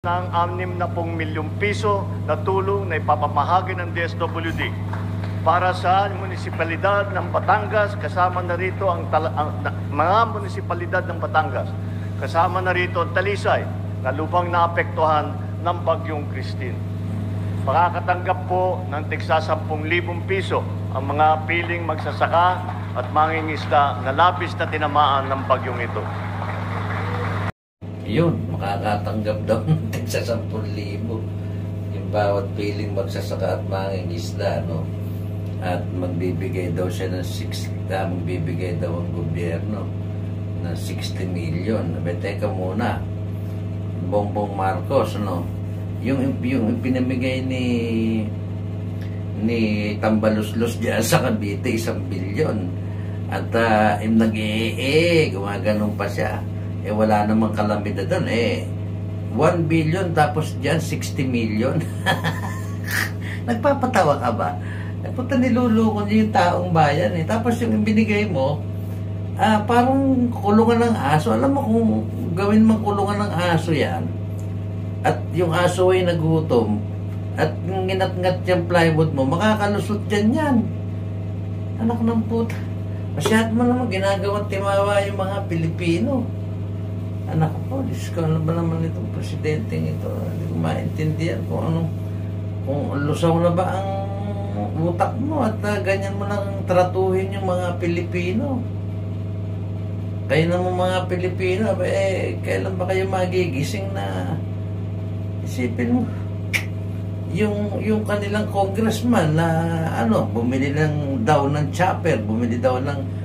ng 60 milyong piso na tulong na ipapamahagi ng DSWD para sa munisipalidad ng Batangas, kasama na rito ang mga munisipalidad ng Batangas. Kasama na rito ang Talisay na lubhang naapektuhan ng Bagyong Christine. Makakatanggap po ng tigsa 10,000 piso ang mga piling magsasaka at mangingisda na labis na tinamaan ng bagyong ito. Yun, makakatanggap daw ng tigsa 10,000 yung bawat piling magsasaka at mangingisda, no? At magbibigay daw siya ng magbibigay daw ang gobyerno ng 60 million. Teka muna, Bongbong Marcos, no? Yung pinamigay ni Tambaluslos diyan sa Cavite, 1 bilyon. At gumaganon pa siya. Wala namang kalamidad doon. 1 billion tapos diyan 60 million. Nagpapatawa ka ba? Punta niluloko niyo yung taong bayan. Tapos yung binigay mo, parang kulungan ng aso. Alam mo kung gawin mang kulungan ng aso yan, at yung aso ay nagutom, at yung ginat-ngat yung plywood mo, makakalusot dyan yan. Anak ng puta. Masyado mo naman ginagawang timawa yung mga Pilipino. Anak ko, Diyos ko, ano ba naman itong presidenteng ito? Hindi ko maintindihan kung lusaw na ba ang utak mo at ganyan mo lang tratuhin yung mga Pilipino. Kayo naman mga Pilipino, kailan ba kayo magigising na isipin mo yung kanilang congressman na bumili daw ng chopper, bumili daw ng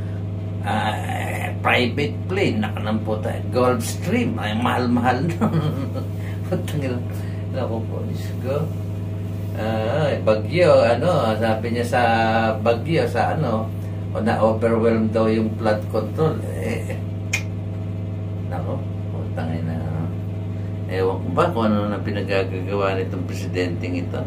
private plane, nakanamputa, Gulfstream, ay mahal-mahal na. Pagtangil ako po, Diyos ko. Bagyo, sabi niya sa Bagyo, na-overwhelm daw yung flood control. Nako, putangin na. Ewan ko ba kung ano na pinagagagawa nitong presidenteng ito.